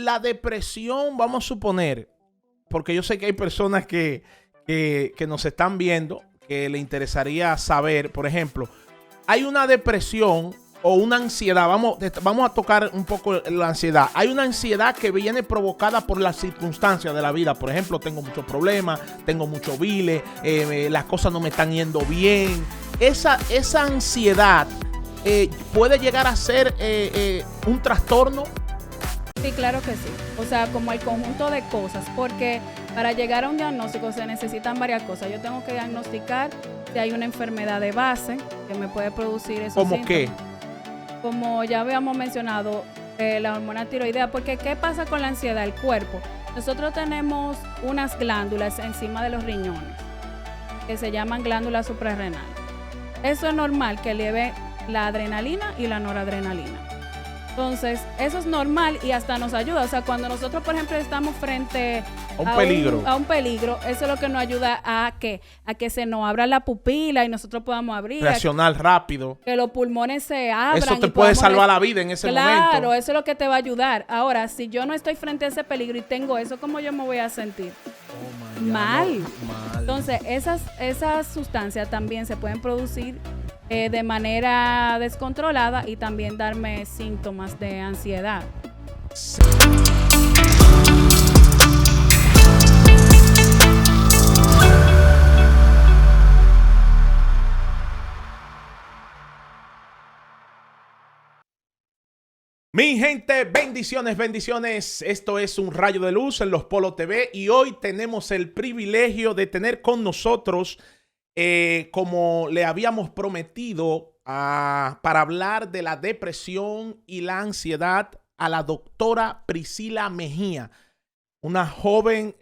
La depresión, vamos a suponer, porque yo sé que hay personas que nos están viendo, que le interesaría saber, por ejemplo, hay una depresión o una ansiedad, vamos a tocar un poco la ansiedad. Hay una ansiedad que viene provocada por las circunstancias de la vida. Por ejemplo, tengo muchos problemas, tengo muchos biles, las cosas no me están yendo bien. Esa ansiedad puede llegar a ser un trastorno. Sí, claro que sí. O sea, como el conjunto de cosas, porque para llegar a un diagnóstico se necesitan varias cosas. Yo tengo que diagnosticar si hay una enfermedad de base que me puede producir esos ¿Cómo síntomas. qué? Como ya habíamos mencionado, la hormona tiroidea, porque ¿qué pasa con la ansiedad? El cuerpo. Nosotros tenemos unas glándulas encima de los riñones que se llaman glándulas suprarrenales. Eso es normal que eleve la adrenalina y la noradrenalina. Entonces, eso es normal y hasta nos ayuda. O sea, cuando nosotros, por ejemplo, estamos frente a un peligro, eso es lo que nos ayuda a que se nos abra la pupila y nosotros podamos abrir. Reaccionar rápido. Que los pulmones se abran. Eso te puede salvar la vida en ese momento. Claro, eso es lo que te va a ayudar. Ahora, si yo no estoy frente a ese peligro y tengo eso, ¿cómo yo me voy a sentir? Oh my God, mal. Mal. Entonces, esas sustancias también se pueden producir de manera descontrolada y también darme síntomas de ansiedad. Sí. Mi gente, bendiciones, bendiciones. Esto es Un Rayo de Luz en Los Polos TV y hoy tenemos el privilegio de tener con nosotros, como le habíamos prometido, para hablar de la depresión y la ansiedad, a la doctora Priscila Mejía, una joven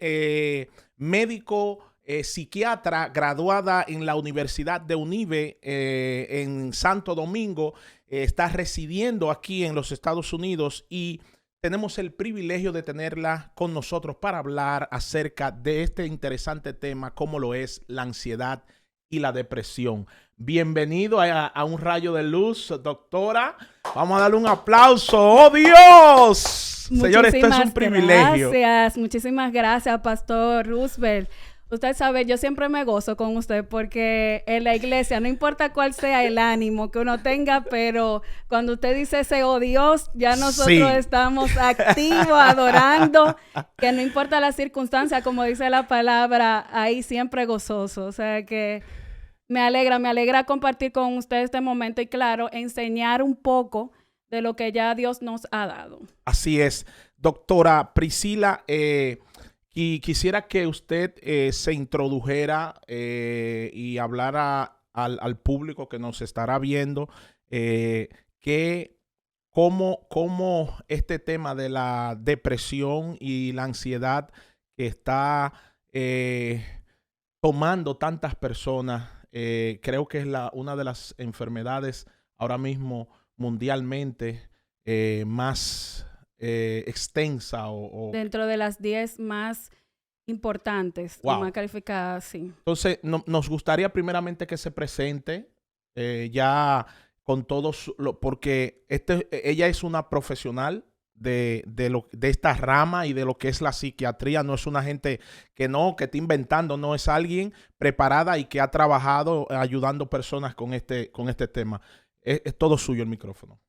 médico psiquiatra graduada en la Universidad de UNIBE en Santo Domingo. Está residiendo aquí en los Estados Unidos y tenemos el privilegio de tenerla con nosotros para hablar acerca de este interesante tema, como lo es la ansiedad y la depresión. Bienvenido a Un Rayo de Luz, doctora. Vamos a darle un aplauso. ¡Oh, Dios! Señores, esto es un privilegio. Gracias, muchísimas gracias, Pastor Roosevelt. Usted sabe, yo siempre me gozo con usted porque en la iglesia, no importa cuál sea el ánimo que uno tenga, pero cuando usted dice ese "oh Dios", ya nosotros estamos activos, adorando, que no importa la circunstancia, como dice la palabra, ahí siempre gozoso. O sea que me alegra compartir con usted este momento y, claro, enseñar un poco de lo que ya Dios nos ha dado. Así es. Doctora Priscila, y quisiera que usted se introdujera y hablara al público que nos estará viendo, cómo este tema de la depresión y la ansiedad que está tomando tantas personas, creo que es una de las enfermedades ahora mismo mundialmente más extensa dentro de las 10 más importantes, wow, más calificadas, sí. Entonces, nos gustaría primeramente que se presente ya con todos, porque ella es una profesional de esta rama y de lo que es la psiquiatría. No es una gente que está inventando, no, es alguien preparada y que ha trabajado ayudando personas con este tema. Es todo suyo el micrófono.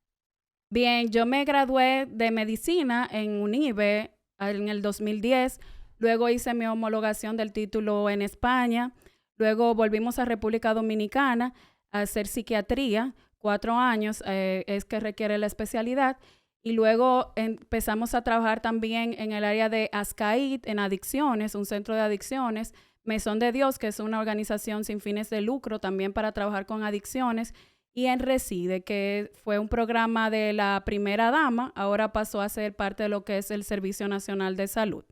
Bien, yo me gradué de medicina en UNIBE en el 2010. Luego hice mi homologación del título en España. Luego volvimos a República Dominicana a hacer psiquiatría. 4 años es que requiere la especialidad. Y luego empezamos a trabajar también en el área de ASCAID, en adicciones, un centro de adicciones. Mesón de Dios, que es una organización sin fines de lucro también para trabajar con adicciones. Y en Reside, que fue un programa de la primera dama, ahora pasó a ser parte de lo que es el Servicio Nacional de Salud.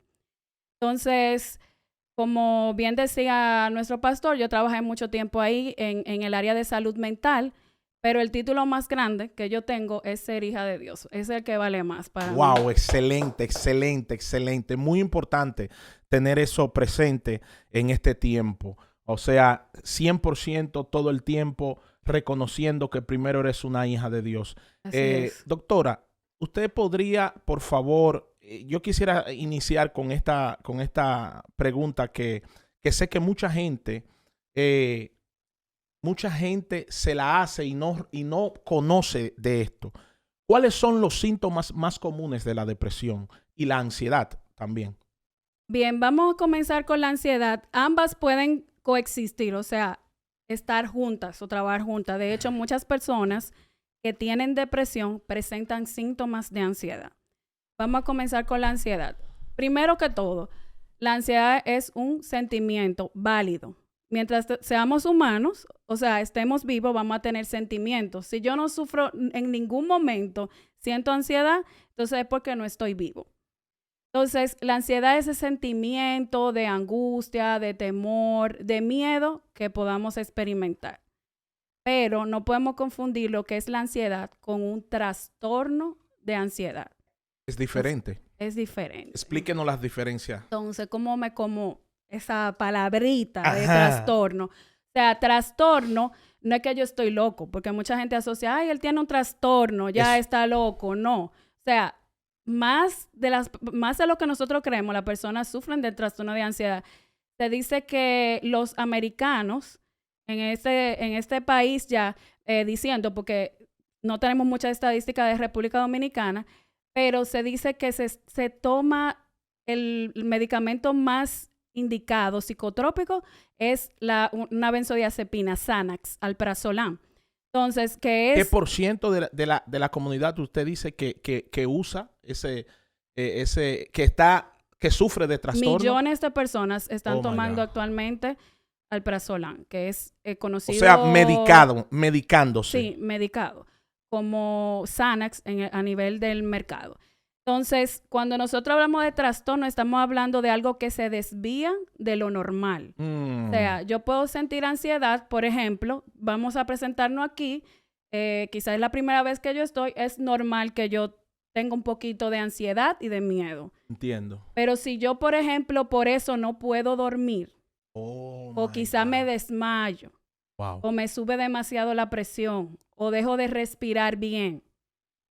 Entonces, como bien decía nuestro pastor, yo trabajé mucho tiempo ahí en el área de salud mental, pero el título más grande que yo tengo es ser hija de Dios. Es el que vale más para mí. Wow, excelente, excelente, excelente. Muy importante tener eso presente en este tiempo. O sea, 100% todo el tiempo reconociendo que primero eres una hija de Dios. Así es. Doctora, ¿usted podría, por favor, yo quisiera iniciar con esta pregunta que sé que mucha gente se la hace y no conoce de esto. ¿Cuáles son los síntomas más comunes de la depresión y la ansiedad también? Bien, vamos a comenzar con la ansiedad. Ambas pueden coexistir, o sea, estar juntas o trabajar juntas. De hecho, muchas personas que tienen depresión presentan síntomas de ansiedad. Vamos a comenzar con la ansiedad. Primero que todo, la ansiedad es un sentimiento válido. Mientras seamos humanos, o sea, estemos vivos, vamos a tener sentimientos. Si yo no sufro en ningún momento, siento ansiedad, entonces es porque no estoy vivo. Entonces, la ansiedad es ese sentimiento de angustia, de temor, de miedo que podamos experimentar. Pero no podemos confundir lo que es la ansiedad con un trastorno de ansiedad. Es diferente. Es diferente. Explíquenos las diferencias. Entonces, ¿cómo me como esa palabrita de trastorno? O sea, trastorno no es que yo estoy loco, porque mucha gente asocia, ay, él tiene un trastorno, ya está loco. No. O sea, más de lo que nosotros creemos, las personas sufren del trastorno de ansiedad. Se dice que los americanos en este país ya diciendo, porque no tenemos mucha estadística de República Dominicana, pero se dice que se toma el medicamento más indicado psicotrópico es una benzodiazepina, Xanax, alprazolam. Entonces, ¿qué ¿Qué por ciento de la comunidad usted dice que usa que sufre de trastorno? Millones de personas están tomando actualmente alprazolam, que es conocido... O sea, medicándose. Sí, medicado, como Xanax a nivel del mercado. Entonces, cuando nosotros hablamos de trastorno, estamos hablando de algo que se desvía de lo normal. O sea, yo puedo sentir ansiedad, por ejemplo, vamos a presentarnos aquí, quizás es la primera vez que yo estoy, es normal que yo tenga un poquito de ansiedad y de miedo. Entiendo. Pero si yo, por ejemplo, por eso no puedo dormir, o quizás me desmayo, o me sube demasiado la presión, o dejo de respirar bien,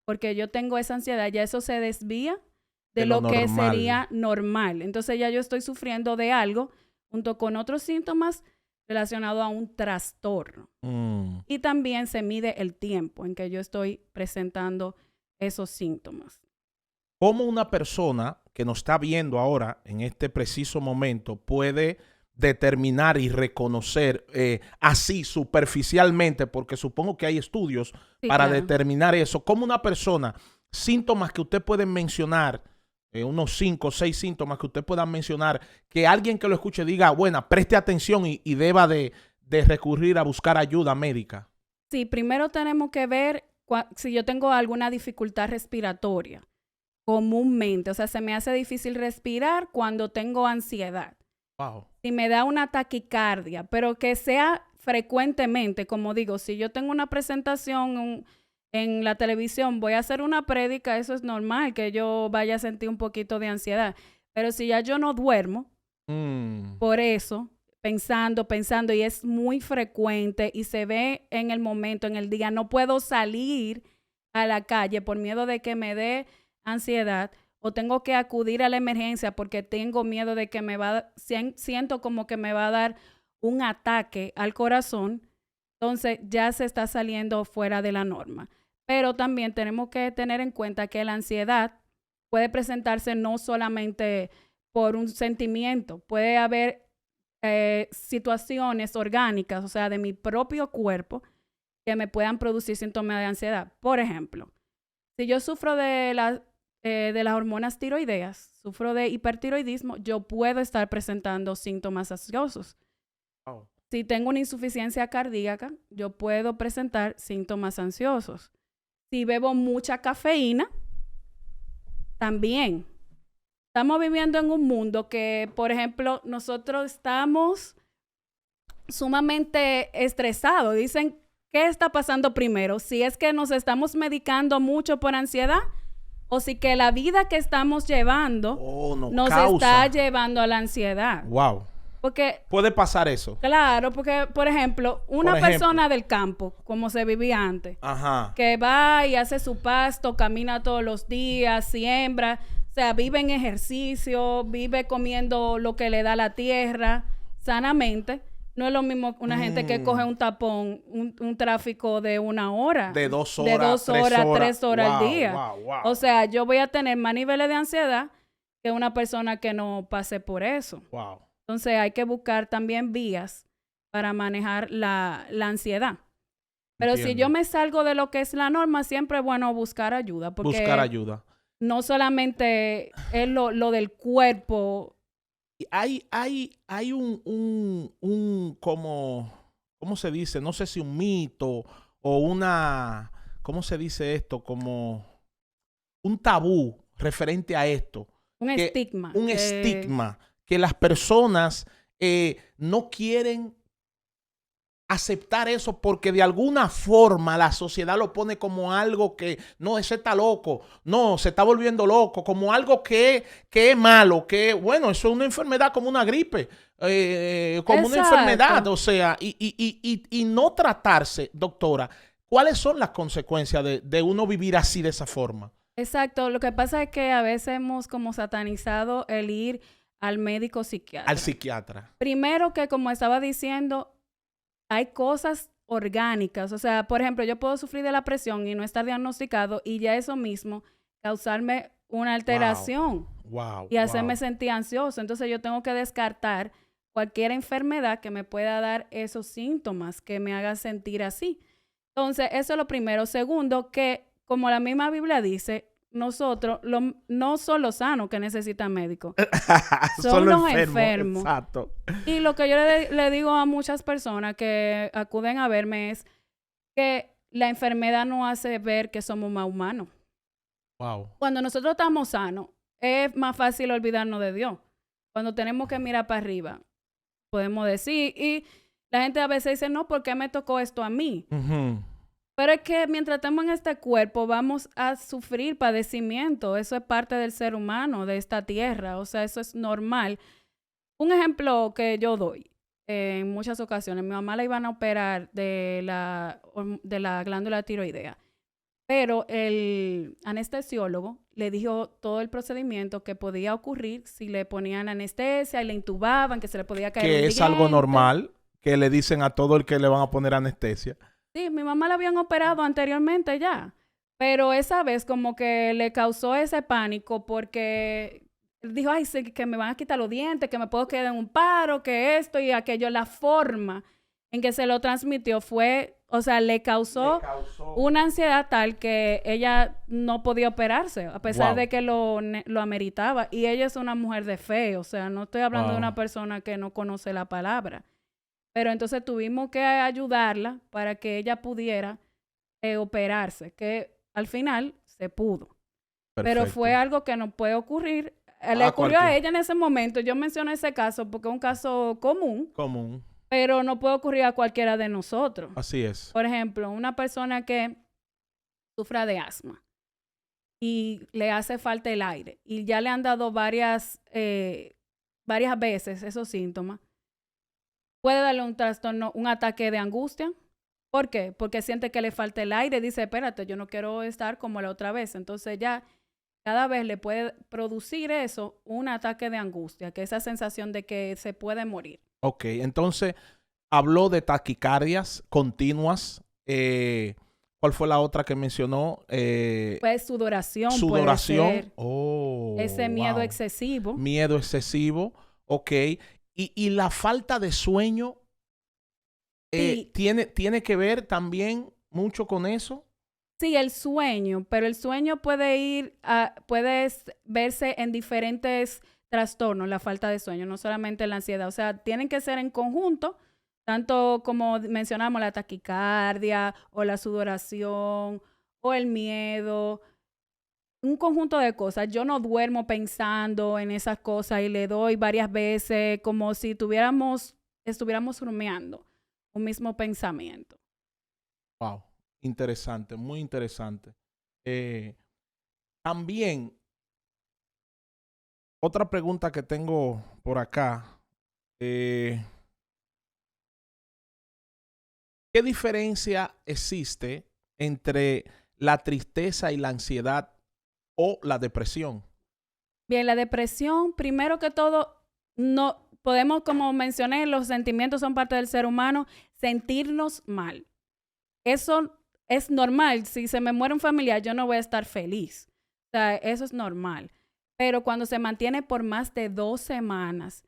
porque yo tengo esa ansiedad, ya eso se desvía de lo que sería normal. Entonces ya yo estoy sufriendo de algo junto con otros síntomas relacionados a un trastorno. Y también se mide el tiempo en que yo estoy presentando esos síntomas. ¿Cómo una persona que nos está viendo ahora en este preciso momento puede determinar y reconocer así superficialmente, porque supongo que hay estudios para determinar eso? ¿Cómo una persona, síntomas que usted puede mencionar, unos 5 o 6 síntomas que usted pueda mencionar, que alguien que lo escuche diga, bueno, preste atención y deba de recurrir a buscar ayuda médica? Sí, primero tenemos que ver si yo tengo alguna dificultad respiratoria comúnmente. O sea, se me hace difícil respirar cuando tengo ansiedad. Wow. Si me da una taquicardia, pero que sea frecuentemente, como digo, si yo tengo una presentación en la televisión, voy a hacer una prédica, eso es normal que yo vaya a sentir un poquito de ansiedad. Pero si ya yo no duermo, por eso, pensando, y es muy frecuente y se ve en el momento, en el día, no puedo salir a la calle por miedo de que me dé ansiedad, o tengo que acudir a la emergencia porque tengo miedo de que siento como que me va a dar un ataque al corazón, entonces ya se está saliendo fuera de la norma. Pero también tenemos que tener en cuenta que la ansiedad puede presentarse no solamente por un sentimiento, puede haber situaciones orgánicas, o sea, de mi propio cuerpo, que me puedan producir síntomas de ansiedad. Por ejemplo, si yo sufro de las hormonas tiroideas, sufro de hipertiroidismo, yo puedo estar presentando síntomas ansiosos. Oh. Si tengo una insuficiencia cardíaca, yo puedo presentar síntomas ansiosos. Si bebo mucha cafeína, también. Estamos viviendo en un mundo que, por ejemplo, nosotros estamos sumamente estresados. Dicen, ¿qué está pasando primero? Si es que nos estamos medicando mucho por ansiedad, o si que la vida que estamos llevando nos está llevando a la ansiedad. Wow. Porque puede pasar eso. Claro, porque, por ejemplo, una persona del campo, como se vivía antes, que va y hace su pasto, camina todos los días, siembra, O sea, vive en ejercicio, vive comiendo lo que le da la tierra sanamente. No es lo mismo una gente que coge un tapón, un tráfico de 1 hora. De 2 de horas, 3 horas al Wow, día. wow. O sea, yo voy a tener más niveles de ansiedad que una persona que no pase por eso. Wow. Entonces hay que buscar también vías para manejar la ansiedad. Pero si yo me salgo de lo que es la norma, siempre es bueno buscar ayuda. Porque buscar ayuda. no solamente es lo del cuerpo. Hay un como, ¿cómo se dice? No sé si un mito o una, ¿cómo se dice esto? Como un tabú referente a esto. Un estigma. Un estigma que las personas no quieren aceptar eso porque de alguna forma la sociedad lo pone como algo que no, ese está loco, no, se está volviendo loco, como algo que es malo, que bueno, eso es una enfermedad como una gripe, como una enfermedad, o sea, y no tratarse, doctora. ¿Cuáles son las consecuencias de uno vivir así de esa forma? Exacto, lo que pasa es que a veces hemos como satanizado el ir al médico psiquiatra. Al psiquiatra. Primero que, como estaba diciendo, hay cosas orgánicas. O sea, por ejemplo, yo puedo sufrir de la presión y no estar diagnosticado y ya eso mismo causarme una alteración y hacerme sentir ansioso. Entonces yo tengo que descartar cualquier enfermedad que me pueda dar esos síntomas que me hagan sentir así. Entonces, eso es lo primero. Segundo, que como la misma Biblia dice, nosotros no son los sanos que necesitan médicos. Son los enfermos. Exacto. Y lo que yo le digo a muchas personas que acuden a verme es que la enfermedad nos hace ver que somos más humanos. Wow. Cuando nosotros estamos sanos, es más fácil olvidarnos de Dios. Cuando tenemos que mirar para arriba, podemos decir. Y la gente a veces dice, no, ¿por qué me tocó esto a mí? Pero es que mientras estamos en este cuerpo vamos a sufrir padecimiento. Eso es parte del ser humano, de esta tierra. O sea, eso es normal. Un ejemplo que yo doy en muchas ocasiones. Mi mamá la iban a operar de la glándula tiroidea. Pero el anestesiólogo le dijo todo el procedimiento que podía ocurrir si le ponían anestesia y le intubaban, que se le podía caer un diente. Que es algo normal, que le dicen a todo el que le van a poner anestesia. Sí, mi mamá la habían operado anteriormente ya, pero esa vez como que le causó ese pánico porque dijo, ay, sí, que me van a quitar los dientes, que me puedo quedar en un paro, que esto y aquello. La forma en que se lo transmitió fue, o sea, le causó una ansiedad tal que ella no podía operarse, a pesar de que lo ameritaba. Y ella es una mujer de fe, o sea, no estoy hablando de una persona que no conoce la palabra. Pero entonces tuvimos que ayudarla para que ella pudiera operarse, que al final se pudo. Perfecto. Pero fue algo que no puede ocurrir. Le ocurrió a ella en ese momento. Yo menciono ese caso porque es un caso común. Pero no puede ocurrir a cualquiera de nosotros. Así es. Por ejemplo, una persona que sufra de asma y le hace falta el aire y ya le han dado varias veces esos síntomas. Puede darle un trastorno, un ataque de angustia. ¿Por qué? Porque siente que le falta el aire. Dice, espérate, yo no quiero estar como la otra vez. Entonces ya cada vez le puede producir eso, un ataque de angustia, que es esa sensación de que se puede morir. Ok, entonces habló de taquicardias continuas. ¿Cuál fue la otra que mencionó? Pues sudoración. Sudoración. Puede ser. Ese miedo excesivo. Miedo excesivo. Ok. Y la falta de sueño sí. ¿Tiene que ver también mucho con eso? Sí, el sueño, pero el sueño puede verse en diferentes trastornos, la falta de sueño, no solamente la ansiedad. O sea, tienen que ser en conjunto, tanto como mencionamos la taquicardia o la sudoración o el miedo. Un conjunto de cosas. Yo no duermo pensando en esas cosas y le doy varias veces como si estuviéramos rumiando un mismo pensamiento. Wow, interesante, muy interesante. También, otra pregunta que tengo por acá. ¿Qué diferencia existe entre la tristeza y la ansiedad o la depresión? Bien, la depresión, primero que todo, no podemos, como mencioné, los sentimientos son parte del ser humano, sentirnos mal. Eso es normal. Si se me muere un familiar, yo no voy a estar feliz. O sea, eso es normal. Pero cuando se mantiene por más de 2 semanas,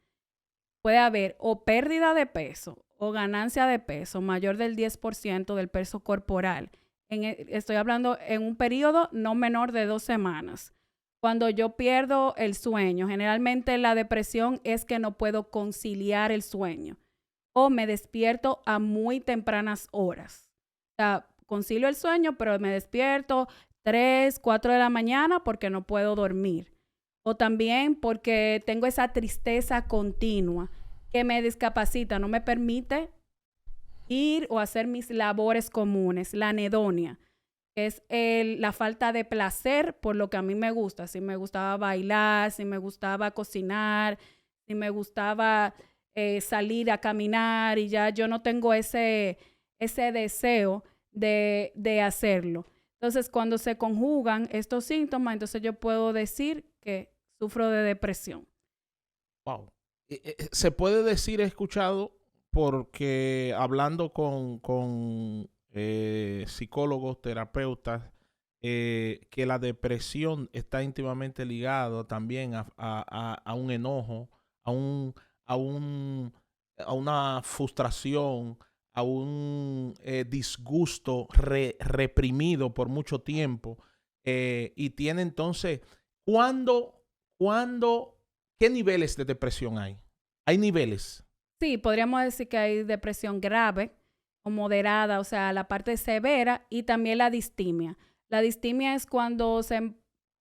puede haber o pérdida de peso o ganancia de peso mayor del 10% del peso corporal. Estoy hablando en un periodo no menor de 2 semanas. Cuando yo pierdo el sueño, generalmente la depresión es que no puedo conciliar el sueño o me despierto a muy tempranas horas. O sea, concilio el sueño, pero me despierto 3, 4 de la mañana porque no puedo dormir. O también porque tengo esa tristeza continua que me discapacita, no me permite ir o hacer mis labores comunes, la anedonia, que es la falta de placer por lo que a mí me gusta. Si me gustaba bailar, si me gustaba cocinar, si me gustaba salir a caminar y ya yo no tengo ese deseo de hacerlo. Entonces, cuando se conjugan estos síntomas, entonces yo puedo decir que sufro de depresión. Wow. Se puede decir, he escuchado, porque hablando con psicólogos, terapeutas, que la depresión está íntimamente ligada también a un enojo, a una frustración, a un disgusto reprimido por mucho tiempo. Y tiene entonces, ¿qué niveles de depresión hay? ¿Hay niveles? Sí, podríamos decir que hay depresión grave o moderada, o sea, la parte severa, y también la distimia. La distimia es cuando se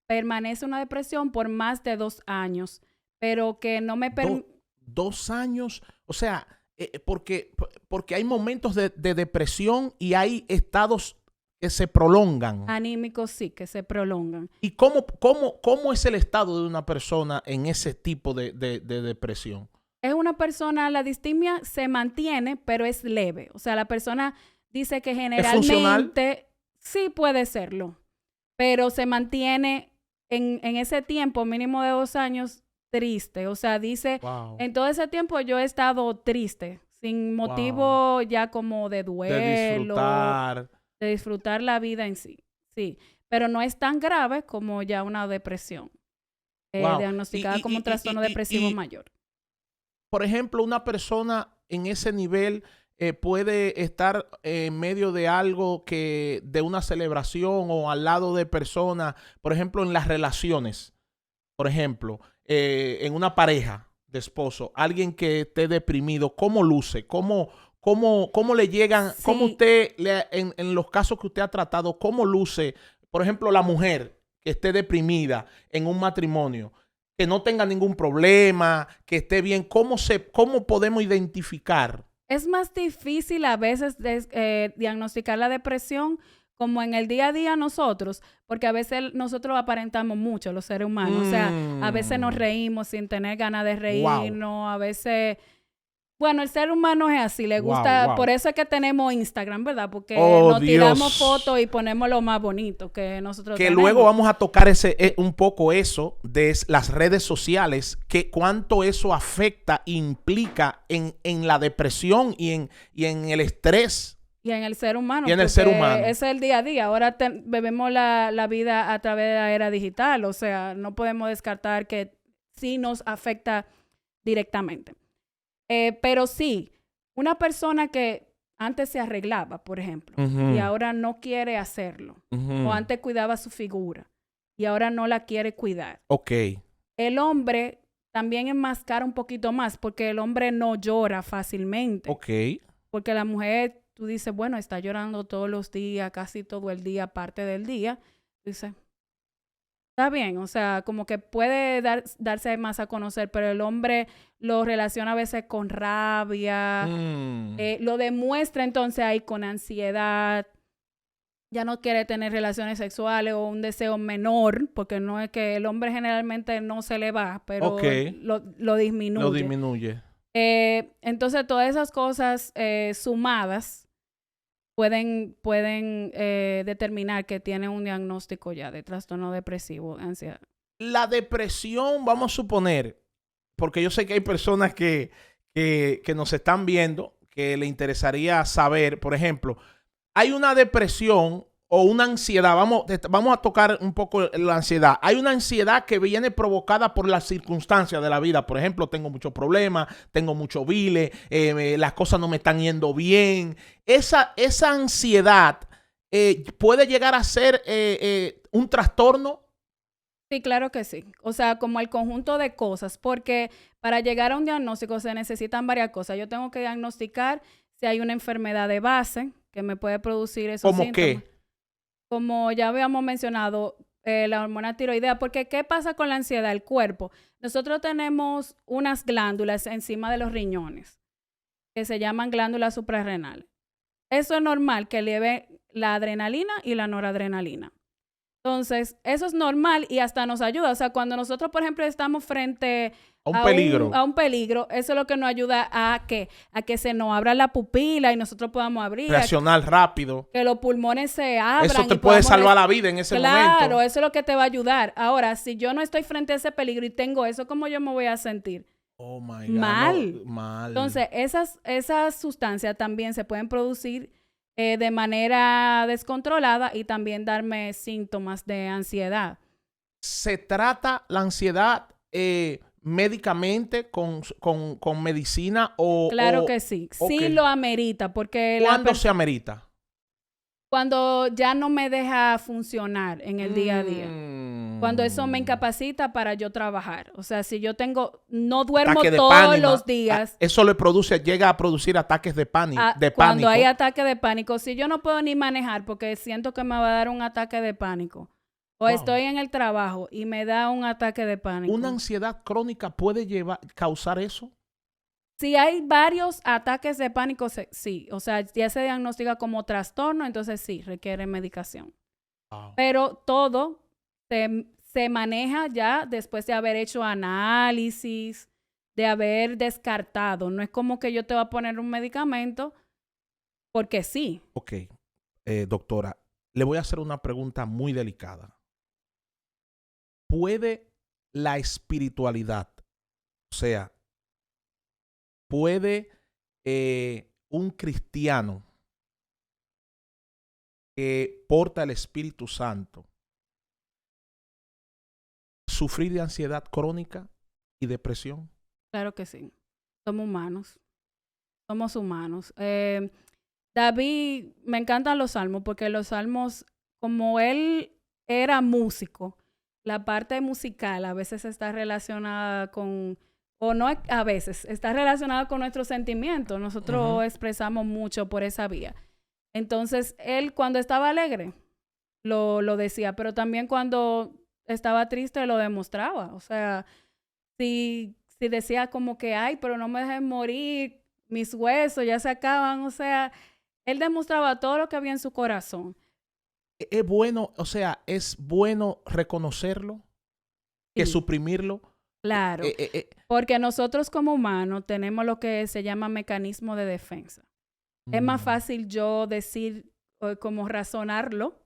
permanece una depresión por más de 2 años, pero que no me permite... 2 años, o sea, porque hay momentos de depresión y hay estados que se prolongan. Anímicos, sí, que se prolongan. ¿Y cómo es el estado de una persona en ese tipo de depresión? Es una persona, la distimia se mantiene, pero es leve. O sea, la persona dice que generalmente sí puede serlo, pero se mantiene en ese tiempo mínimo de 2 años triste. O sea, dice, wow, en todo ese tiempo yo he estado triste, sin motivo wow, ya como de duelo, de disfrutar la vida en sí. Sí, pero no es tan grave como ya una depresión, wow, diagnosticada como un trastorno depresivo mayor. Por ejemplo, una persona en ese nivel puede estar en medio de algo de una celebración o al lado de personas, por ejemplo, en las relaciones, por ejemplo, en una pareja de esposo, alguien que esté deprimido, ¿cómo luce? ¿Cómo le llegan? Sí. ¿Cómo usted, en los casos que usted ha tratado, cómo luce, por ejemplo, la mujer que esté deprimida en un matrimonio? Que no tenga ningún problema, que esté bien. ¿Cómo podemos identificar? Es más difícil a veces diagnosticar la depresión como en el día a día nosotros, porque a veces nosotros aparentamos mucho los seres humanos. O sea, a veces nos reímos sin tener ganas de reírnos, wow. A veces... Bueno, el ser humano es así, le gusta, wow. Por eso es que tenemos Instagram, ¿verdad? Porque nos tiramos fotos y ponemos lo más bonito que nosotros tenemos. Que luego vamos a tocar un poco eso de las redes sociales, que cuánto eso afecta, implica en la depresión y en el estrés. Y en el ser humano. Y en el ser humano. Ese es el día a día. Ahora vivimos la vida a través de la era digital, o sea, no podemos descartar que sí nos afecta directamente. Pero sí, una persona que antes se arreglaba, por ejemplo, y ahora no quiere hacerlo, o antes cuidaba su figura y ahora no la quiere cuidar. Ok. El hombre también enmascara un poquito más porque el hombre no llora fácilmente. Ok. Porque la mujer, tú dices, bueno, está llorando todos los días, casi todo el día, parte del día. Dice, está bien, o sea, como que puede darse más a conocer, pero el hombre lo relaciona a veces con rabia, lo demuestra entonces ahí con ansiedad, ya no quiere tener relaciones sexuales o un deseo menor, porque no es que el hombre generalmente no se le va, pero lo disminuye. Lo disminuye. Entonces, todas esas cosas sumadas pueden determinar que tiene un diagnóstico ya de trastorno depresivo, ansiedad. La depresión, vamos a suponer, porque yo sé que hay personas que nos están viendo, que le interesaría saber, por ejemplo, hay una depresión o una ansiedad, vamos a tocar un poco la ansiedad. Hay una ansiedad que viene provocada por las circunstancias de la vida. Por ejemplo, tengo muchos problemas, tengo mucho bile, las cosas no me están yendo bien. Esa ansiedad puede llegar a ser un trastorno. Sí, claro que sí. O sea, como el conjunto de cosas, porque para llegar a un diagnóstico se necesitan varias cosas. Yo tengo que diagnosticar si hay una enfermedad de base que me puede producir esos ¿Cómo síntomas. qué? Como ya habíamos mencionado, la hormona tiroidea, porque ¿qué pasa con la ansiedad? El cuerpo. Nosotros tenemos unas glándulas encima de los riñones que se llaman glándulas suprarrenales. Eso es normal que eleve la adrenalina y la noradrenalina. Entonces, eso es normal y hasta nos ayuda. O sea, cuando nosotros, por ejemplo, estamos frente A un peligro. a un peligro, eso es lo que nos ayuda a que se nos abra la pupila y nosotros podamos abrir. Reaccionar rápido. Que los pulmones se abran. Eso te y puede podamos salvar la vida en ese momento. Claro, eso es lo que te va a ayudar. Ahora, si yo no estoy frente a ese peligro y tengo eso, ¿cómo yo me voy a sentir? Oh my God. Mal. No, mal. Entonces, esas sustancias también se pueden producir de manera descontrolada y también darme síntomas de ansiedad. ¿Se trata la ansiedad médicamente con medicina o...? Claro que sí. Sí okay. lo amerita porque... ¿Cuándo se amerita? Cuando ya no me deja funcionar en el día a día. Cuando eso me incapacita para yo trabajar. O sea, si yo no duermo todos los días. Eso llega a producir ataques de pánico. Cuando hay ataque de pánico. Si yo no puedo ni manejar porque siento que me va a dar un ataque de pánico. O estoy en el trabajo y me da un ataque de pánico. ¿Una ansiedad crónica puede causar eso? Si hay varios ataques de pánico, sí. O sea, ya se diagnostica como trastorno, entonces sí, requiere medicación. Wow. Pero todo se maneja ya después de haber hecho análisis, de haber descartado. No es como que yo te voy a poner un medicamento porque sí. Ok, doctora, le voy a hacer una pregunta muy delicada. ¿Puede la espiritualidad, o sea, puede un cristiano que porta el Espíritu Santo sufrir de ansiedad crónica y depresión? Claro que sí. Somos humanos. Somos humanos. David, me encantan los salmos porque los salmos, como él era músico, la parte musical a veces está relacionada con... O no a veces, está relacionado con nuestros sentimientos. Nosotros expresamos mucho por esa vía. Entonces, él cuando estaba alegre, lo decía, pero también cuando estaba triste lo demostraba. O sea, si decía como que, ay, pero no me dejen morir, mis huesos ya se acaban. O sea, él demostraba todo lo que había en su corazón. Es bueno, o sea, es bueno reconocerlo, que suprimirlo. Claro, porque nosotros como humanos tenemos lo que se llama mecanismo de defensa. Es más fácil yo decir, como razonarlo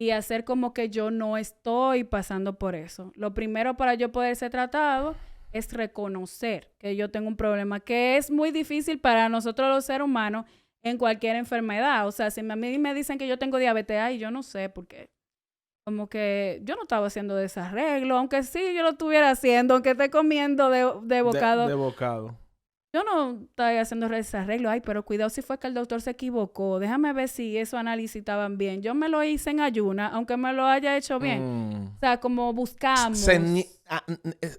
y hacer como que yo no estoy pasando por eso. Lo primero para yo poder ser tratado es reconocer que yo tengo un problema, que es muy difícil para nosotros los seres humanos en cualquier enfermedad. O sea, si a mí me dicen que yo tengo diabetes, ay, yo no sé por qué. Como que yo no estaba haciendo desarreglo, aunque sí yo lo estuviera haciendo, aunque esté comiendo de bocado. De bocado. Yo no estaba haciendo desarreglo. Ay, pero cuidado si fue que el doctor se equivocó. Déjame ver si esos análisis estaban bien. Yo me lo hice en ayuna, aunque me lo haya hecho bien. O sea, como buscamos.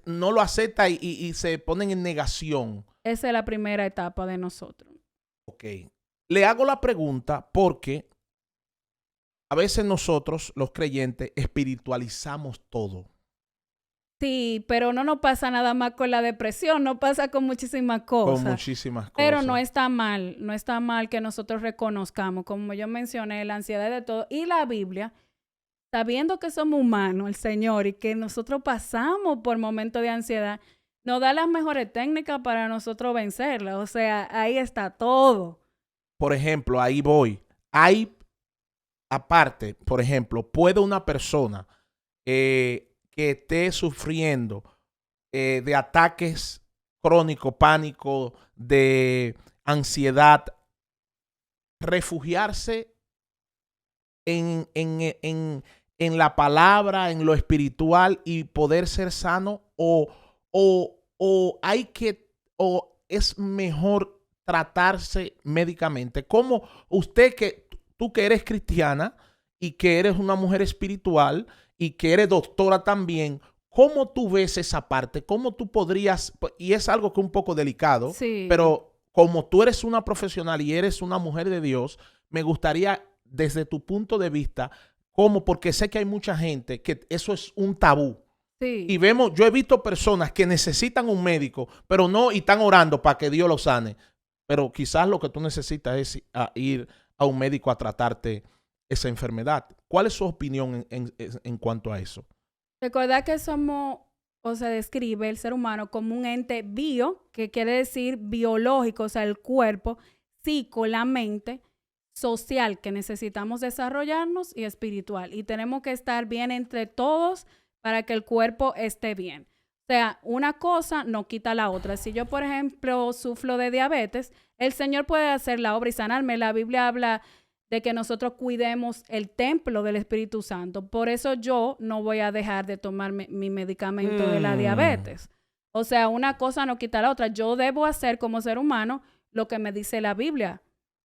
No lo acepta y se ponen en negación. Esa es la primera etapa de nosotros. Ok. Le hago la pregunta porque a veces nosotros, los creyentes, espiritualizamos todo. Sí, pero no nos pasa nada más con la depresión, no pasa con muchísimas cosas. Con muchísimas cosas. Pero no está mal que nosotros reconozcamos, como yo mencioné, la ansiedad de todo. Y la Biblia, sabiendo que somos humanos, el Señor, y que nosotros pasamos por momentos de ansiedad, nos da las mejores técnicas para nosotros vencerla. O sea, ahí está todo. Por ejemplo, ahí voy. Hay, aparte, por ejemplo, puede una persona que que esté sufriendo de ataques crónicos, pánico, de ansiedad, refugiarse en la palabra, en lo espiritual y poder ser sano, o hay que, o es mejor tratarse médicamente? ¿Cómo usted, que tú que eres cristiana y que eres una mujer espiritual y que eres doctora también, cómo tú ves esa parte? ¿Cómo tú podrías, y es algo que es un poco delicado, Sí. pero como tú eres una profesional y eres una mujer de Dios, me gustaría desde tu punto de vista, cómo, porque sé que hay mucha gente que eso es un tabú. Sí. Y vemos, yo he visto personas que necesitan un médico, pero no, y están orando para que Dios los sane. Pero quizás lo que tú necesitas es ir a un médico a tratarte esa enfermedad. ¿Cuál es su opinión en cuanto a eso? Recordad que somos, o se describe el ser humano como un ente bio, que quiere decir biológico, o sea, el cuerpo, psico, la mente, social, que necesitamos desarrollarnos, y espiritual. Y tenemos que estar bien entre todos para que el cuerpo esté bien. O sea, una cosa no quita la otra. Si yo, por ejemplo, sufro de diabetes, el Señor puede hacer la obra y sanarme. La Biblia habla de que nosotros cuidemos el templo del Espíritu Santo. Por eso yo no voy a dejar de tomar mi medicamento de la diabetes. O sea, una cosa no quita la otra. Yo debo hacer como ser humano lo que me dice la Biblia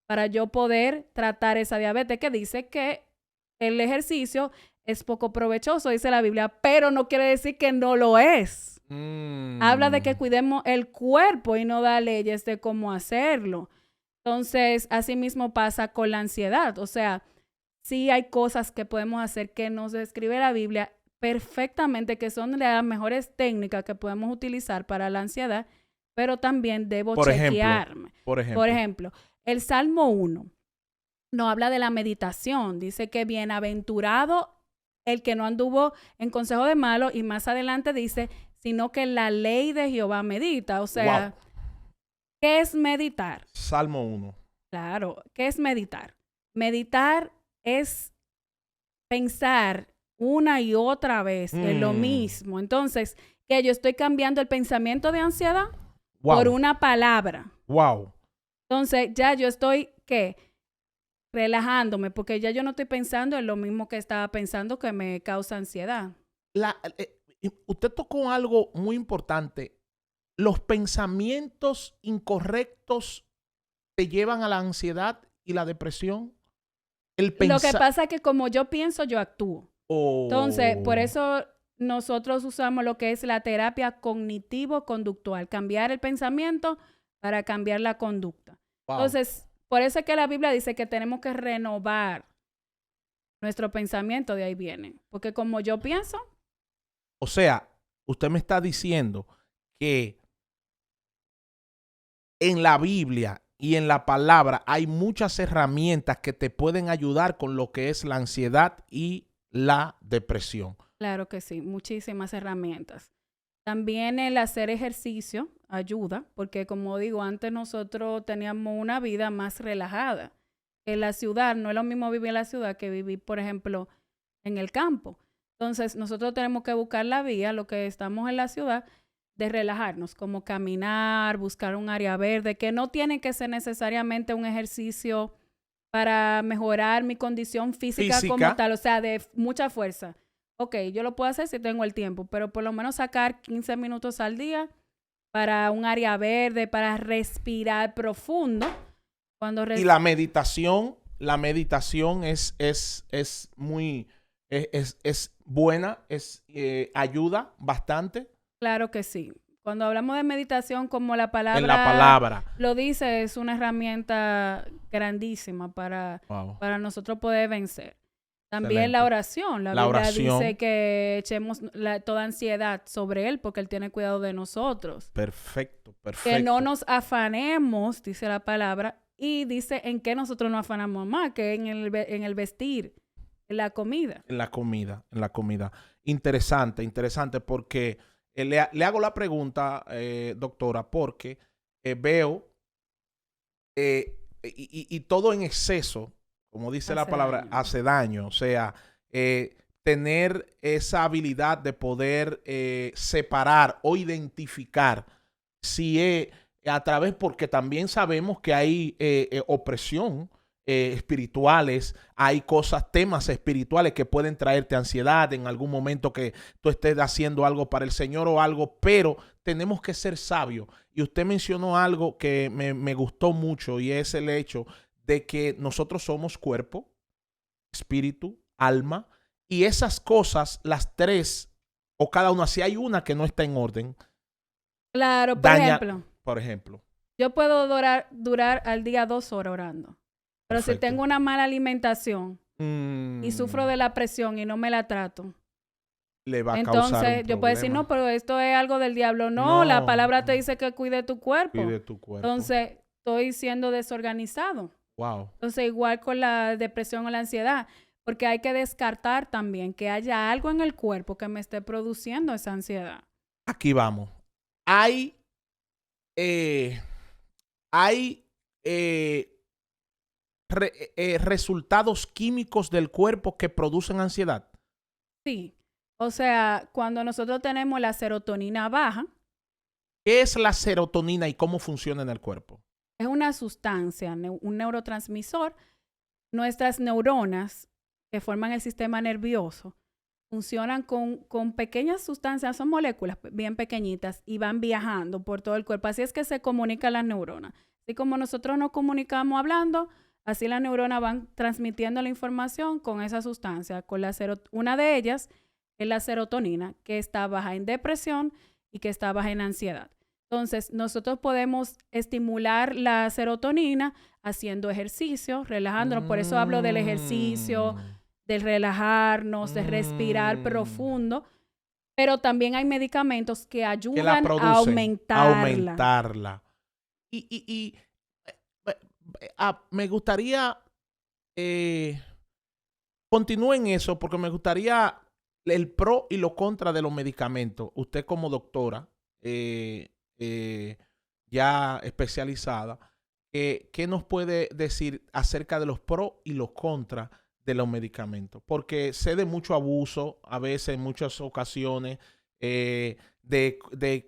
para yo poder tratar esa diabetes, que dice que el ejercicio es poco provechoso, dice la Biblia, pero no quiere decir que no lo es. Habla de que cuidemos el cuerpo y no da leyes de cómo hacerlo. Entonces, así mismo pasa con la ansiedad. O sea, sí hay cosas que podemos hacer que nos describe la Biblia perfectamente, que son las mejores técnicas que podemos utilizar para la ansiedad, pero también debo chequearme. Por ejemplo, el Salmo 1 nos habla de la meditación. Dice que bienaventurado el que no anduvo en consejo de malo, y más adelante dice, sino que la ley de Jehová medita. O sea, wow. ¿Qué es meditar? Salmo 1. Claro, ¿qué es meditar? Meditar es pensar una y otra vez en lo mismo. Entonces, que yo estoy cambiando el pensamiento de ansiedad por una palabra. Wow. Entonces, ya yo estoy, ¿qué? Relajándome, porque ya yo no estoy pensando en lo mismo que estaba pensando que me causa ansiedad. Usted tocó algo muy importante. Los pensamientos incorrectos te llevan a la ansiedad y la depresión. Lo que pasa es que como yo pienso, yo actúo. Entonces, por eso nosotros usamos lo que es la terapia cognitivo-conductual. Cambiar el pensamiento para cambiar la conducta. Wow. Entonces, por eso es que la Biblia dice que tenemos que renovar nuestro pensamiento, de ahí viene. Porque como yo pienso. O sea, usted me está diciendo que en la Biblia y en la palabra hay muchas herramientas que te pueden ayudar con lo que es la ansiedad y la depresión. Claro que sí, muchísimas herramientas. También el hacer ejercicio ayuda, porque como digo, antes nosotros teníamos una vida más relajada. En la ciudad, no es lo mismo vivir en la ciudad que vivir, por ejemplo, en el campo. Entonces, nosotros tenemos que buscar la vía, lo que estamos en la ciudad, de relajarnos, como caminar, buscar un área verde, que no tiene que ser necesariamente un ejercicio para mejorar mi condición física como tal, o sea, de mucha fuerza. Ok, yo lo puedo hacer si tengo el tiempo, pero por lo menos sacar 15 minutos al día para un área verde, para respirar profundo. Y la meditación es muy, es buena, ayuda bastante. Claro que sí. Cuando hablamos de meditación, como la palabra, en la palabra lo dice, es una herramienta grandísima para nosotros poder vencer. También excelente. La oración. La Biblia dice que echemos toda ansiedad sobre Él porque Él tiene cuidado de nosotros. Perfecto. Que no nos afanemos, dice la palabra, y dice en qué nosotros nos afanamos más, que en el vestir, en la comida. En la comida. Interesante porque le hago la pregunta, doctora, porque veo y todo en exceso, como dice la palabra, hace daño. O sea, tener esa habilidad de poder separar o identificar si es a través, porque también sabemos que hay opresión espirituales, hay cosas, temas espirituales que pueden traerte ansiedad en algún momento que tú estés haciendo algo para el Señor o algo, pero tenemos que ser sabios. Y usted mencionó algo que me gustó mucho y es el hecho de que nosotros somos cuerpo, espíritu, alma, y esas cosas, las tres, o cada una, si hay una que no está en orden, Claro, daña, por ejemplo. yo puedo durar al día 2 horas orando. Pero Perfecto. si tengo una mala alimentación y sufro de la presión y no me la trato, le va a entonces causar un yo puedo decir, problema. no, pero esto es algo del diablo. No, la palabra te dice que cuide tu cuerpo. Cuide tu cuerpo. Entonces, estoy siendo desorganizado. Wow. Entonces, igual con la depresión o la ansiedad, porque hay que descartar también que haya algo en el cuerpo que me esté produciendo esa ansiedad. Aquí vamos. Hay resultados químicos del cuerpo que producen ansiedad. Sí. O sea, cuando nosotros tenemos la serotonina baja, ¿Qué es la serotonina y cómo funciona en el cuerpo? es una sustancia, un neurotransmisor. Nuestras neuronas que forman el sistema nervioso funcionan con pequeñas sustancias, son moléculas bien pequeñitas y van viajando por todo el cuerpo. Así es que se comunican las neuronas. Así como nosotros nos comunicamos hablando, así las neuronas van transmitiendo la información con esa sustancia. Una de ellas es la serotonina, que está baja en depresión y que está baja en ansiedad. Entonces, nosotros podemos estimular la serotonina haciendo ejercicio, relajándonos. Por eso hablo del ejercicio, de relajarnos, de respirar profundo. Pero también hay medicamentos que ayudan a aumentarla. Me gustaría continúe en eso porque me gustaría el pro y lo contra de los medicamentos. Usted como doctora ya especializada, ¿qué nos puede decir acerca de los pros y los contras de los medicamentos? Porque sé de mucho abuso, a veces en muchas ocasiones, de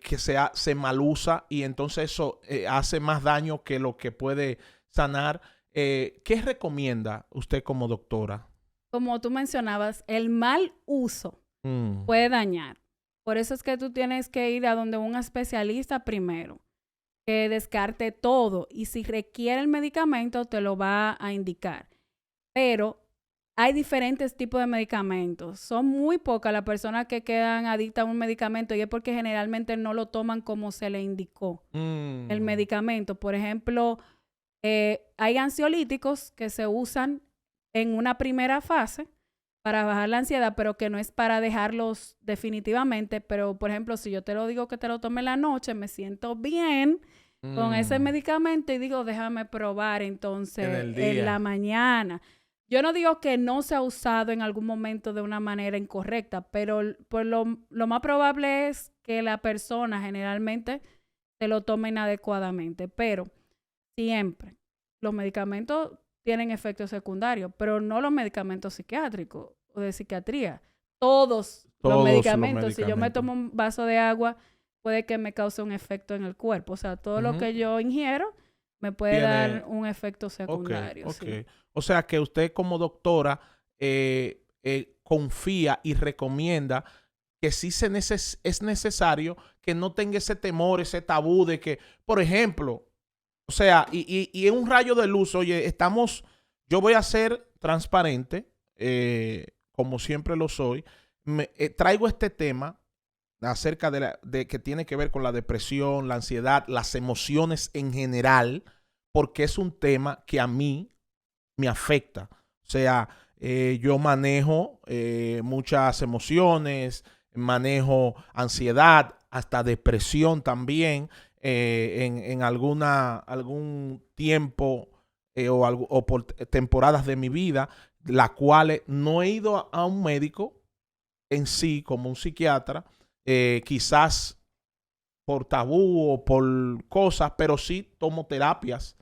que se malusa y entonces eso hace más daño que lo que puede sanar. ¿Qué recomienda usted como doctora? Como tú mencionabas, el mal uso puede dañar. Por eso es que tú tienes que ir a donde un especialista primero, que descarte todo. Y si requiere el medicamento, te lo va a indicar. Pero hay diferentes tipos de medicamentos. Son muy pocas las personas que quedan adictas a un medicamento y es porque generalmente no lo toman como se le indicó el medicamento. Por ejemplo, hay ansiolíticos que se usan en una primera fase para bajar la ansiedad, pero que no es para dejarlos definitivamente. Pero, por ejemplo, si yo te lo digo que te lo tome en la noche, me siento bien con ese medicamento y digo, déjame probar entonces en la mañana. Yo no digo que no se ha usado en algún momento de una manera incorrecta, pero pues lo más probable es que la persona generalmente se lo tome inadecuadamente. Pero siempre los medicamentos tienen efectos secundarios, pero no los medicamentos psiquiátricos o de psiquiatría. Todos los medicamentos. Si yo me tomo un vaso de agua, puede que me cause un efecto en el cuerpo. O sea, todo lo que yo ingiero me puede dar un efecto secundario. Okay. Sí. O sea, que usted como doctora confía y recomienda que sí es necesario que no tenga ese temor, ese tabú de que, por ejemplo, o sea, y en un rayo de luz, oye, yo voy a ser transparente, como siempre lo soy. Traigo este tema acerca de que tiene que ver con la depresión, la ansiedad, las emociones en general, porque es un tema que a mí me afecta. O sea, yo manejo muchas emociones, manejo ansiedad, hasta depresión también, en algún tiempo o por temporadas de mi vida, las cuales no he ido a un médico en sí, como un psiquiatra, quizás por tabú o por cosas, pero sí tomo terapias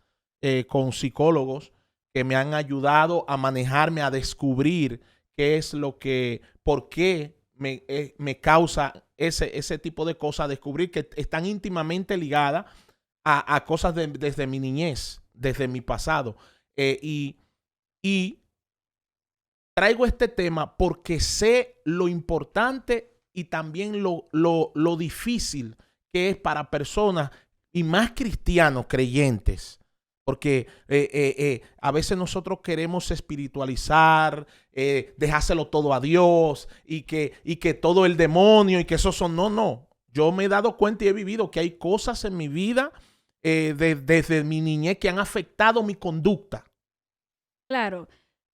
con psicólogos que me han ayudado a manejarme, a descubrir qué es por qué me causa ese tipo de cosas, descubrir que están íntimamente ligadas a cosas desde mi niñez, desde mi pasado. Y traigo este tema porque sé lo importante y también lo difícil que es para personas y más cristianos creyentes. Porque a veces nosotros queremos espiritualizar, dejárselo todo a Dios y que todo el demonio y que eso son... No. Yo me he dado cuenta y he vivido que hay cosas en mi vida desde mi niñez que han afectado mi conducta. Claro,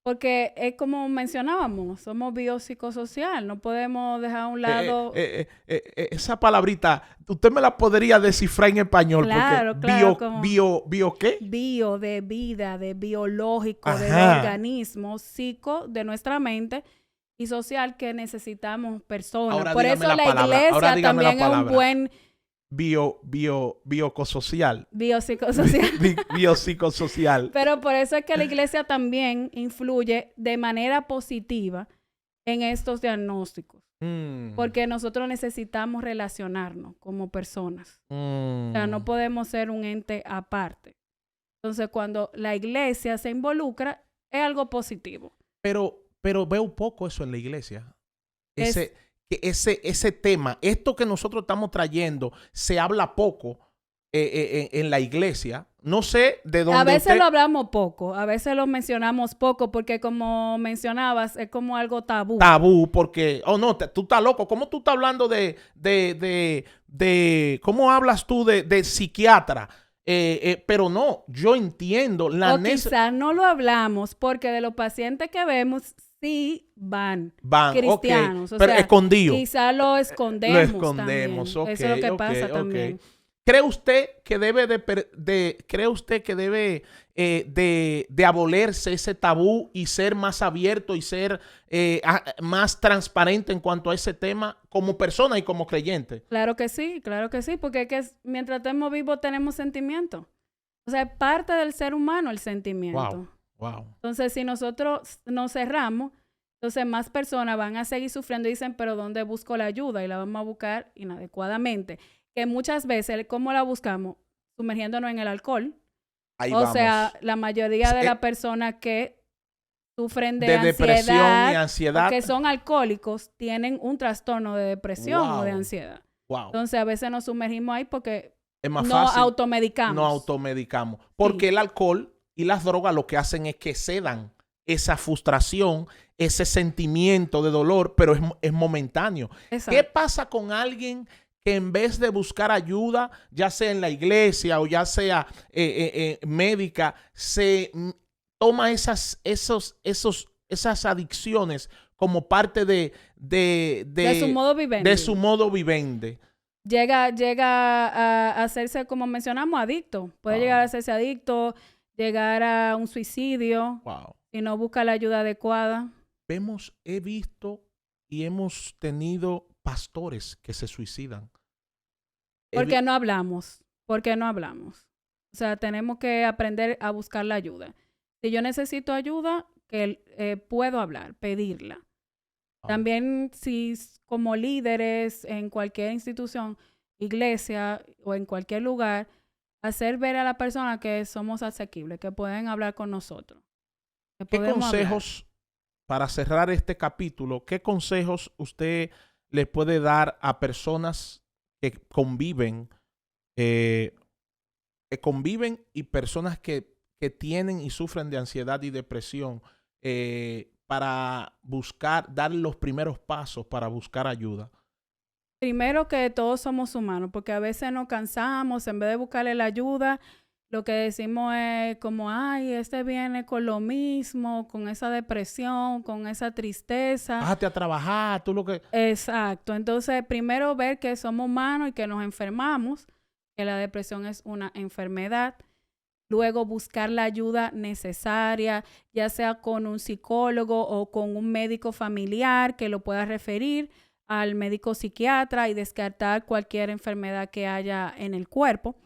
porque es como mencionábamos, somos biopsicosocial, no podemos dejar a un lado... Esa palabrita, usted me la podría descifrar en español. Claro, Porque claro. Como ¿bio qué? Bio de vida, de biológico, Ajá. del organismo, psico de nuestra mente y social que necesitamos personas. Ahora Por dígame eso la la palabra, ahora iglesia dígame la también es un palabra. buen Biopsicosocial. biopsicosocial. Biopsicosocial. Pero por eso es que la iglesia también influye de manera positiva en estos diagnósticos. Porque nosotros necesitamos relacionarnos como personas. O sea, no podemos ser un ente aparte. Entonces, cuando la iglesia se involucra, es algo positivo. Pero veo poco eso en la iglesia. Ese tema, esto que nosotros estamos trayendo, se habla poco en la iglesia. No sé de dónde. A veces lo hablamos poco, a veces lo mencionamos poco, porque como mencionabas, es como algo tabú. Tabú, porque, tú estás loco. ¿Cómo tú estás hablando cómo hablas tú de psiquiatra? Pero no, yo entiendo la quizás no lo hablamos porque de los pacientes que vemos sí van cristianos. Okay, o pero sea, escondido. Quizás lo escondemos. Lo escondemos. También. Okay, eso es lo que pasa también. ¿Cree usted que debe de abolerse ese tabú y ser más abierto y ser más transparente en cuanto a ese tema como persona y como creyente? Claro que sí, porque es que mientras estemos vivos tenemos sentimientos. O sea, es parte del ser humano el sentimiento. Wow. Entonces, si nosotros nos cerramos, entonces más personas van a seguir sufriendo y dicen, pero ¿dónde busco la ayuda? Y la vamos a buscar inadecuadamente. Que muchas veces, ¿cómo la buscamos? Sumergiéndonos en el alcohol. Ahí o vamos. sea, la mayoría de las personas que sufren de depresión y ansiedad, que son alcohólicos, tienen un trastorno de depresión o de ansiedad. Entonces, a veces nos sumergimos ahí porque es más fácil. automedicamos. Porque sí. El alcohol y las drogas lo que hacen es que cedan esa frustración, ese sentimiento de dolor, pero es momentáneo. Exacto. ¿Qué pasa con alguien que en vez de buscar ayuda, ya sea en la iglesia o ya sea médica, se toma esas adicciones como parte de su modo vivendi? De su modo vivendi. Llega a hacerse, como mencionamos, adicto. Puede llegar a hacerse adicto, llegar a un suicidio si no busca la ayuda adecuada. He visto y hemos tenido pastores que se suicidan. ¿Por qué no hablamos? O sea, tenemos que aprender a buscar la ayuda. Si yo necesito ayuda, puedo hablar, pedirla. También si como líderes en cualquier institución, iglesia o en cualquier lugar, hacer ver a la persona que somos asequibles, que pueden hablar con nosotros. ¿Qué consejos, para cerrar este capítulo, qué consejos usted le puede dar a personas que conviven y personas que tienen y sufren de ansiedad y depresión para dar los primeros pasos para buscar ayuda? Primero, que todos somos humanos, porque a veces nos cansamos, en vez de buscarle la ayuda, lo que decimos es como, ay, este viene con lo mismo, con esa depresión, con esa tristeza. Bájate a trabajar, tú lo que... Exacto. Entonces, primero ver que somos humanos y que nos enfermamos, que la depresión es una enfermedad. Luego, buscar la ayuda necesaria, ya sea con un psicólogo o con un médico familiar que lo pueda referir al médico psiquiatra y descartar cualquier enfermedad que haya en el cuerpo.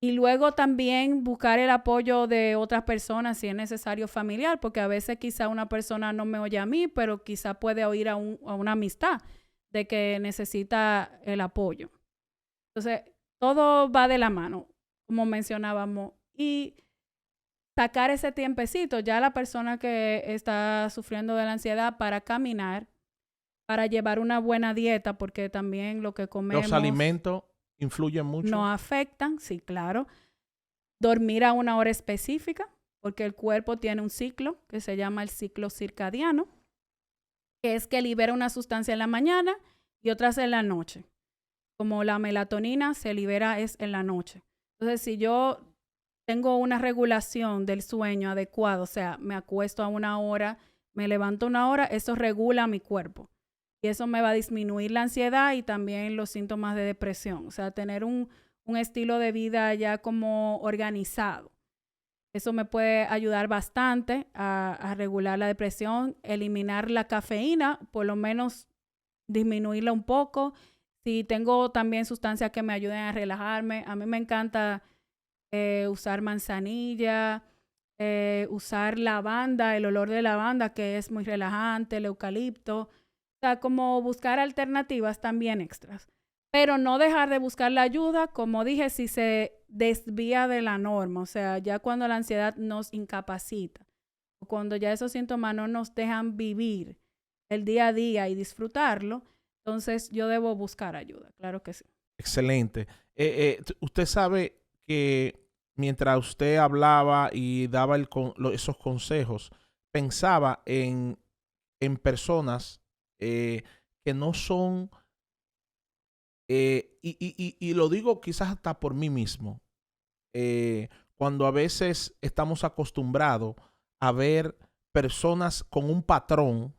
Y luego también buscar el apoyo de otras personas si es necesario familiar, porque a veces quizá una persona no me oye a mí, pero quizá puede oír a una amistad de que necesita el apoyo. Entonces, todo va de la mano, como mencionábamos. Y sacar ese tiempecito, ya la persona que está sufriendo de la ansiedad, para caminar, para llevar una buena dieta, porque también lo que comemos... Los alimentos influyen mucho. Nos afectan, sí, claro. Dormir a una hora específica, porque el cuerpo tiene un ciclo que se llama el ciclo circadiano, que es que libera una sustancia en la mañana y otras en la noche. Como la melatonina se libera es en la noche. Entonces, si yo tengo una regulación del sueño adecuado, o sea, me acuesto a una hora, me levanto a una hora, eso regula mi cuerpo. Y eso me va a disminuir la ansiedad y también los síntomas de depresión. O sea, tener un estilo de vida ya como organizado. Eso me puede ayudar bastante a regular la depresión, eliminar la cafeína, por lo menos disminuirla un poco. Si tengo también sustancias que me ayuden a relajarme, a mí me encanta usar manzanilla, usar lavanda, el olor de lavanda que es muy relajante, el eucalipto. O sea, como buscar alternativas también extras. Pero no dejar de buscar la ayuda, como dije, si se desvía de la norma. O sea, ya cuando la ansiedad nos incapacita, o cuando ya esos síntomas no nos dejan vivir el día a día y disfrutarlo, entonces yo debo buscar ayuda, claro que sí. Excelente. Usted sabe que mientras usted hablaba y daba esos consejos, pensaba en personas que no son, y lo digo quizás hasta por mí mismo, cuando a veces estamos acostumbrados a ver personas con un patrón.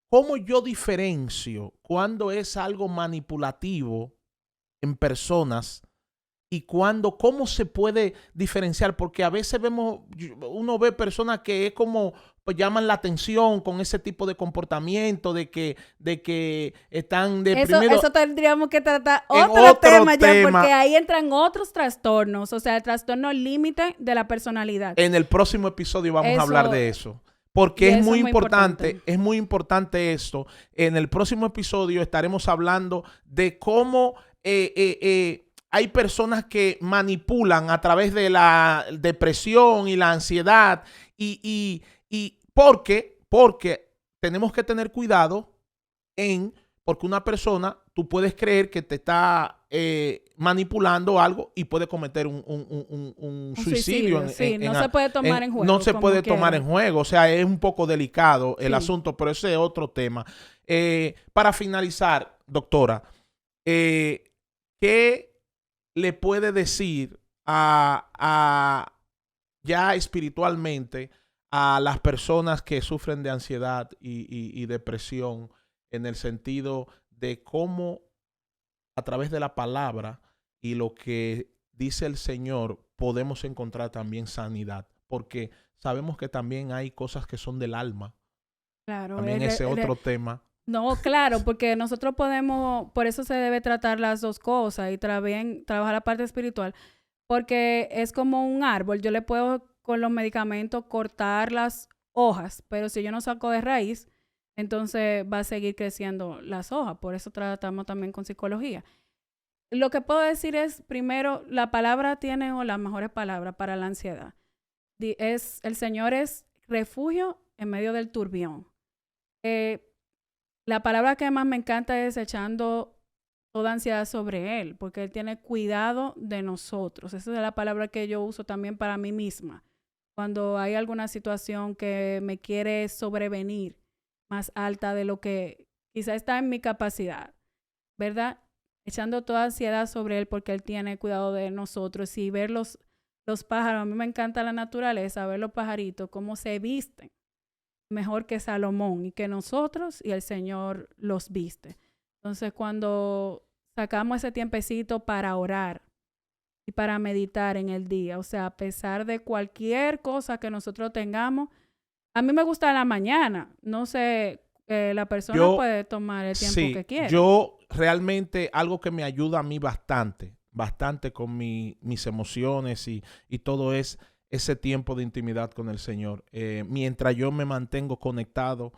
¿Cómo yo diferencio cuando es algo manipulativo en personas y cómo se puede diferenciar? Porque a veces uno ve personas que es como, pues llaman la atención con ese tipo de comportamiento, de que están deprimidos. Eso tendríamos que tratar otro tema ya, porque ahí entran otros trastornos, o sea, el trastorno límite de la personalidad. En el próximo episodio vamos a hablar de eso. Porque es muy importante esto. En el próximo episodio estaremos hablando de cómo hay personas que manipulan a través de la depresión y la ansiedad. Y porque tenemos que tener cuidado porque una persona, tú puedes creer que te está manipulando algo y puede cometer un suicidio. No se puede tomar en juego. No se puede tomar en juego. O sea, es un poco delicado el asunto, pero ese es otro tema. Para finalizar, doctora, ¿qué le puede decir ya espiritualmente a las personas que sufren de ansiedad y depresión, en el sentido de cómo a través de la palabra y lo que dice el Señor podemos encontrar también sanidad? Porque sabemos que también hay cosas que son del alma. Claro. También ese otro tema. No, claro, porque nosotros podemos, por eso se debe tratar las dos cosas y también trabajar la parte espiritual, porque es como un árbol. Yo le puedo con los medicamentos cortar las hojas, pero si yo no saco de raíz, entonces va a seguir creciendo las hojas. Por eso tratamos también con psicología. Lo que puedo decir es, primero, la palabra tiene las mejores palabras para la ansiedad. El Señor es refugio en medio del turbión. La palabra que más me encanta es echando toda ansiedad sobre Él, porque Él tiene cuidado de nosotros. Esa es la palabra que yo uso también para mí misma. Cuando hay alguna situación que me quiere sobrevenir más alta de lo que quizá está en mi capacidad, ¿verdad? Echando toda ansiedad sobre Él porque Él tiene cuidado de nosotros. Y ver los pájaros, a mí me encanta la naturaleza, ver los pajaritos, cómo se visten mejor que Salomón y que nosotros, y el Señor los viste. Entonces, cuando sacamos ese tiempecito para orar y para meditar en el día, o sea, a pesar de cualquier cosa que nosotros tengamos, a mí me gusta la mañana. No sé, la persona puede tomar el tiempo que quiera. Yo realmente, algo que me ayuda a mí bastante bastante con mis emociones y todo es ese tiempo de intimidad con el Señor. Mientras yo me mantengo conectado,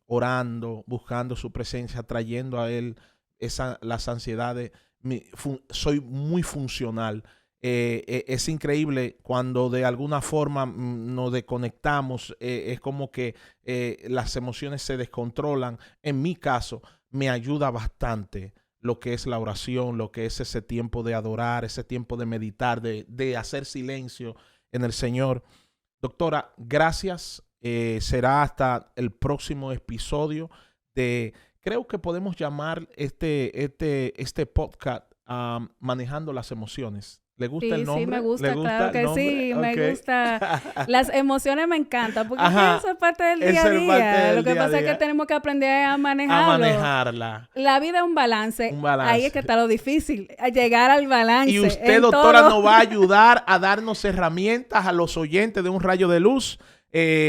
orando, buscando su presencia, trayendo a Él las ansiedades, soy muy funcional. Es increíble cuando de alguna forma nos desconectamos, es como que las emociones se descontrolan. En mi caso, me ayuda bastante lo que es la oración, lo que es ese tiempo de adorar, ese tiempo de meditar, de hacer silencio en el Señor. Doctora, gracias. Será hasta el próximo episodio creo que podemos llamar este podcast Manejando las Emociones. ¿Le gusta el nombre? Sí, me gusta, ¿Le gusta claro que sí, okay. me gusta. Las emociones me encantan, porque Ajá, eso es parte del día a día. Lo que pasa es que tenemos que aprender a manejarlo. A manejarla. La vida es un balance. Un balance. Ahí es que está lo difícil, llegar al balance. Y usted, doctora, nos va a ayudar a darnos herramientas a los oyentes de Un Rayo de Luz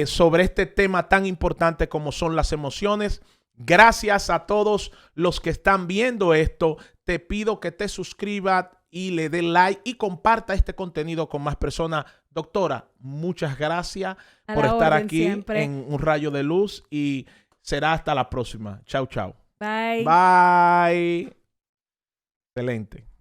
sobre este tema tan importante como son las emociones. Gracias a todos los que están viendo esto. Te pido que te suscribas y le dé like y comparta este contenido con más personas. Doctora, muchas gracias por estar aquí siempre en Un Rayo de Luz y será hasta la próxima. Chao, chao. Bye. Bye. Excelente.